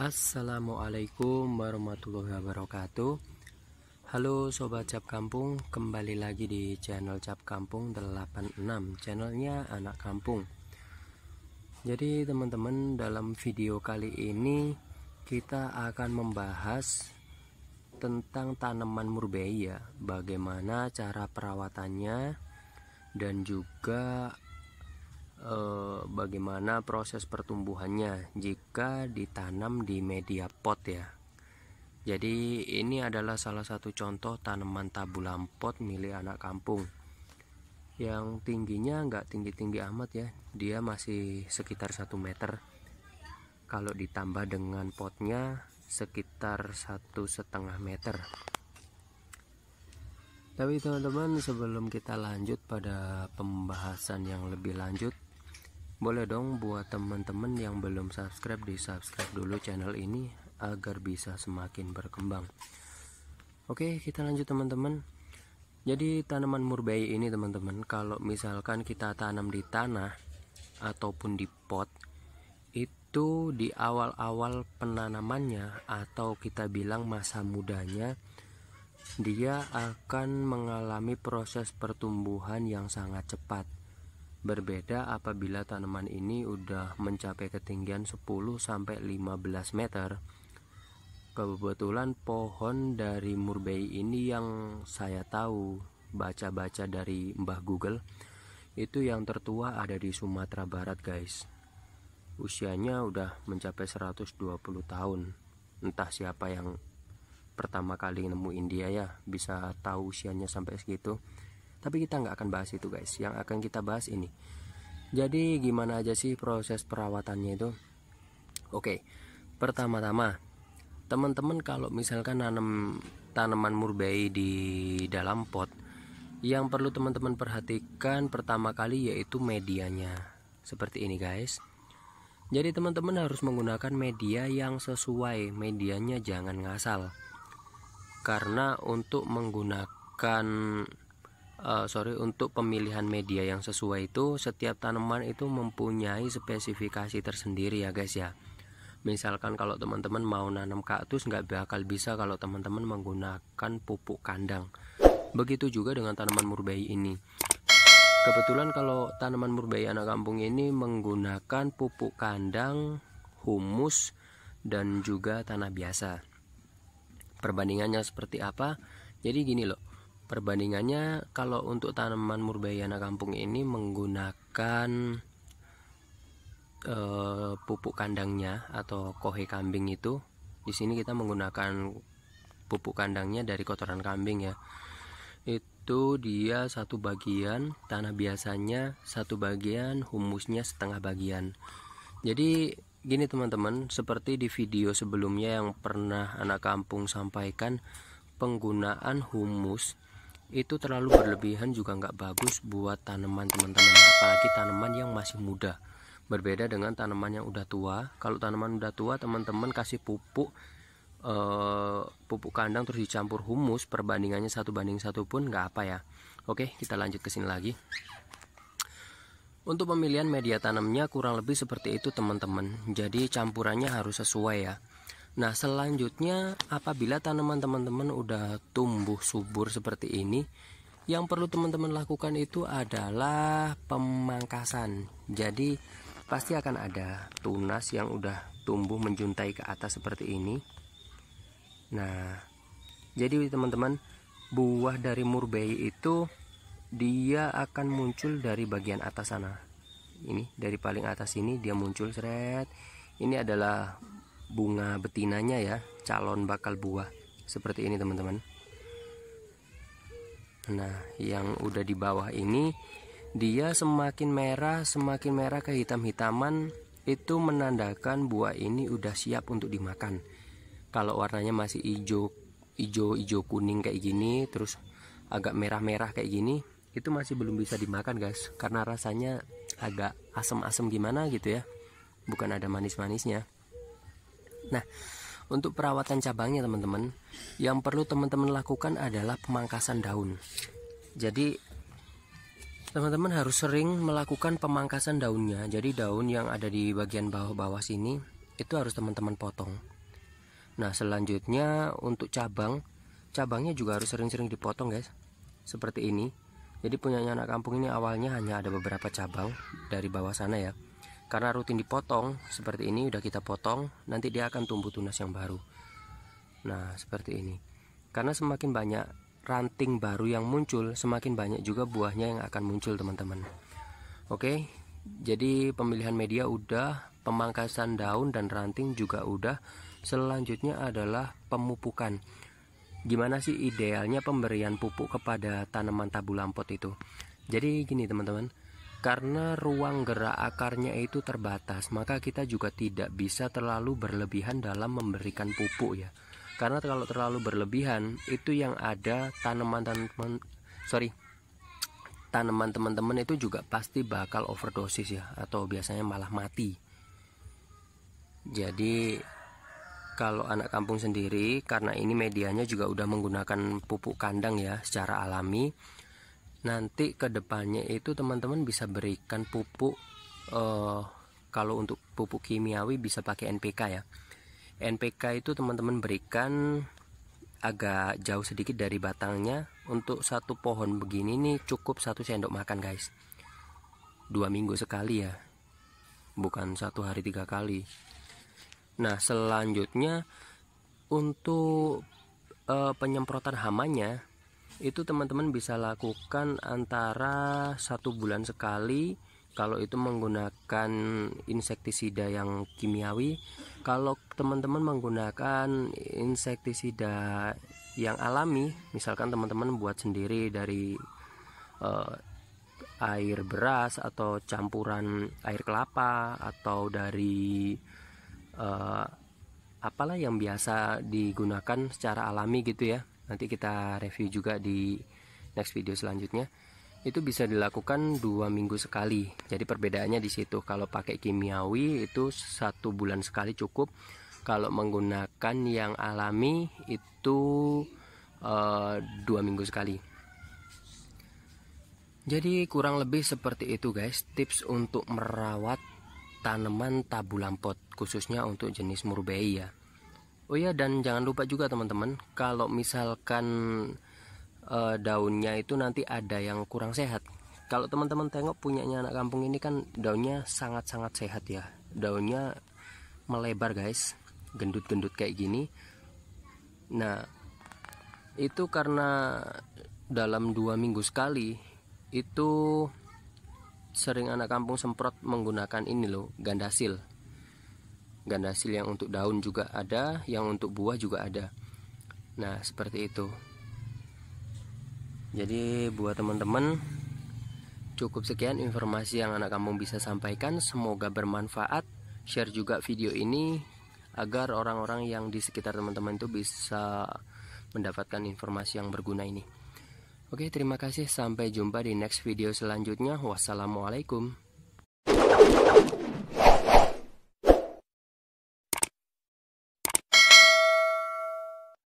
Assalamualaikum warahmatullahi wabarakatuh. Halo Sobat Cap Kampung, kembali lagi di channel Cap Kampung 86, channelnya anak kampung. Jadi teman-teman, dalam video kali ini kita akan membahas tentang tanaman murbei ya, bagaimana cara perawatannya dan juga bagaimana proses pertumbuhannya jika ditanam di media pot ya. Jadi ini adalah salah satu contoh tanaman tabulam pot milik anak kampung, yang tingginya nggak tinggi-tinggi amat ya, dia masih sekitar 1 meter. Kalau ditambah dengan potnya sekitar 1,5 meter. Tapi teman-teman, sebelum kita lanjut pada pembahasan yang lebih lanjut, boleh dong buat teman-teman yang belum subscribe, di subscribe dulu channel ini agar bisa semakin berkembang. Oke, kita lanjut teman-teman. Jadi tanaman murbei ini teman-teman, kalau misalkan kita tanam di tanah ataupun di pot, itu di awal-awal penanamannya atau kita bilang masa mudanya, dia akan mengalami proses pertumbuhan yang sangat cepat. Berbeda apabila tanaman ini udah mencapai ketinggian 10-15 meter. Kebetulan pohon dari murbei ini yang saya tahu, baca-baca dari Mbah Google, itu yang tertua ada di Sumatera Barat guys. Usianya udah mencapai 120 tahun. Entah siapa yang pertama kali nemuin dia ya, bisa tahu usianya sampai segitu. Tapi kita nggak akan bahas itu guys. Yang akan kita bahas ini, jadi gimana aja sih proses perawatannya itu. Oke, pertama-tama teman-teman kalau misalkan nanam tanaman murbei di dalam pot, yang perlu teman-teman perhatikan pertama kali yaitu medianya. Seperti ini guys. Jadi teman-teman harus menggunakan media yang sesuai, medianya jangan ngasal. Karena untuk menggunakan untuk pemilihan media yang sesuai itu, setiap tanaman itu mempunyai spesifikasi tersendiri ya guys ya. Misalkan kalau teman-teman mau nanam kaktus, nggak bakal bisa kalau teman-teman menggunakan pupuk kandang. Begitu juga dengan tanaman murbei ini. Kebetulan kalau tanaman murbei anak kampung ini menggunakan pupuk kandang, humus, dan juga tanah biasa. Perbandingannya seperti apa? Jadi gini loh, perbandingannya kalau untuk tanaman murbei anak kampung ini menggunakan pupuk kandangnya atau kohe kambing itu, di sini kita menggunakan pupuk kandangnya dari kotoran kambing ya. Itu dia 1 bagian, tanah biasanya 1 bagian, humusnya setengah bagian. Jadi gini teman-teman, seperti di video sebelumnya yang pernah anak kampung sampaikan, penggunaan humus itu terlalu berlebihan juga nggak bagus buat tanaman teman-teman, apalagi tanaman yang masih muda. Berbeda dengan tanaman yang udah tua. Kalau tanaman udah tua, teman-teman kasih pupuk kandang terus dicampur humus, perbandingannya 1:1 pun nggak apa ya. Oke, kita lanjut ke sini lagi. Untuk pemilihan media tanamnya kurang lebih seperti itu teman-teman. Jadi campurannya harus sesuai ya. Nah selanjutnya, apabila tanaman teman-teman udah tumbuh subur seperti ini, yang perlu teman-teman lakukan itu adalah pemangkasan. Jadi pasti akan ada tunas yang udah tumbuh menjuntai ke atas seperti ini. Nah jadi teman-teman, buah dari murbei itu dia akan muncul dari bagian atas sana. Ini dari paling atas ini dia muncul seret. Ini adalah bunga betinanya ya, calon bakal buah seperti ini teman-teman. Nah yang udah di bawah ini, dia semakin merah kehitam-hitaman, itu menandakan buah ini udah siap untuk dimakan. Kalau warnanya masih hijau kuning kayak gini, terus agak merah-merah kayak gini, itu masih belum bisa dimakan guys, karena rasanya agak asam-asam gimana gitu ya, bukan ada manis-manisnya. Nah untuk perawatan cabangnya teman-teman, yang perlu teman-teman lakukan adalah pemangkasan daun. Jadi teman-teman harus sering melakukan pemangkasan daunnya. Jadi daun yang ada di bagian bawah-bawah sini itu harus teman-teman potong. Nah selanjutnya untuk cabangnya juga harus sering-sering dipotong guys, seperti ini. Jadi punyanya anak kampung ini awalnya hanya ada beberapa cabang dari bawah sana ya, karena rutin dipotong seperti ini. Udah kita potong, nanti dia akan tumbuh tunas yang baru. Nah seperti ini, karena semakin banyak ranting baru yang muncul, semakin banyak juga buahnya yang akan muncul teman-teman. Oke, jadi pemilihan media udah, pemangkasan daun dan ranting juga udah. Selanjutnya adalah pemupukan. Gimana sih idealnya pemberian pupuk kepada tanaman tabu lampot itu? Jadi gini teman-teman, karena ruang gerak akarnya itu terbatas, maka kita juga tidak bisa terlalu berlebihan dalam memberikan pupuk ya. Karena kalau terlalu berlebihan, itu yang ada tanaman teman-teman itu juga pasti bakal overdosis ya, atau biasanya malah mati. Jadi kalau anak kampung sendiri, karena ini medianya juga udah menggunakan pupuk kandang ya secara alami, nanti kedepannya itu teman-teman bisa berikan pupuk, kalau untuk pupuk kimiawi bisa pakai NPK ya. NPK itu teman-teman berikan agak jauh sedikit dari batangnya. Untuk satu pohon begini nih cukup 1 sendok makan guys, 2 minggu sekali ya, bukan 1 hari 3 kali. Nah selanjutnya untuk penyemprotan hamanya itu teman-teman bisa lakukan antara 1 bulan sekali kalau itu menggunakan insektisida yang kimiawi. Kalau teman-teman menggunakan insektisida yang alami, misalkan teman-teman buat sendiri dari air beras atau campuran air kelapa, atau dari apalah yang biasa digunakan secara alami gitu ya, nanti kita review juga di next video selanjutnya. Itu bisa dilakukan 2 minggu sekali. Jadi perbedaannya di situ. Kalau pakai kimiawi itu 1 bulan sekali cukup. Kalau menggunakan yang alami itu 2 minggu sekali. Jadi kurang lebih seperti itu guys, tips untuk merawat tanaman tabu lampot, khususnya untuk jenis murbei ya. Oh ya, dan jangan lupa juga teman-teman, kalau misalkan daunnya itu nanti ada yang kurang sehat. Kalau teman-teman tengok punyanya anak kampung ini kan daunnya sangat-sangat sehat ya. Daunnya melebar guys, gendut-gendut kayak gini. Nah itu karena dalam 2 minggu sekali itu sering anak kampung semprot menggunakan ini loh, Gandasil. Gandasil yang untuk daun juga ada, yang untuk buah juga ada. Nah seperti itu. Jadi buat teman-teman, cukup sekian informasi yang anak kampung bisa sampaikan. Semoga bermanfaat. Share juga video ini agar orang-orang yang di sekitar teman-teman itu bisa mendapatkan informasi yang berguna ini. Oke, terima kasih. Sampai jumpa di next video selanjutnya. Wassalamualaikum.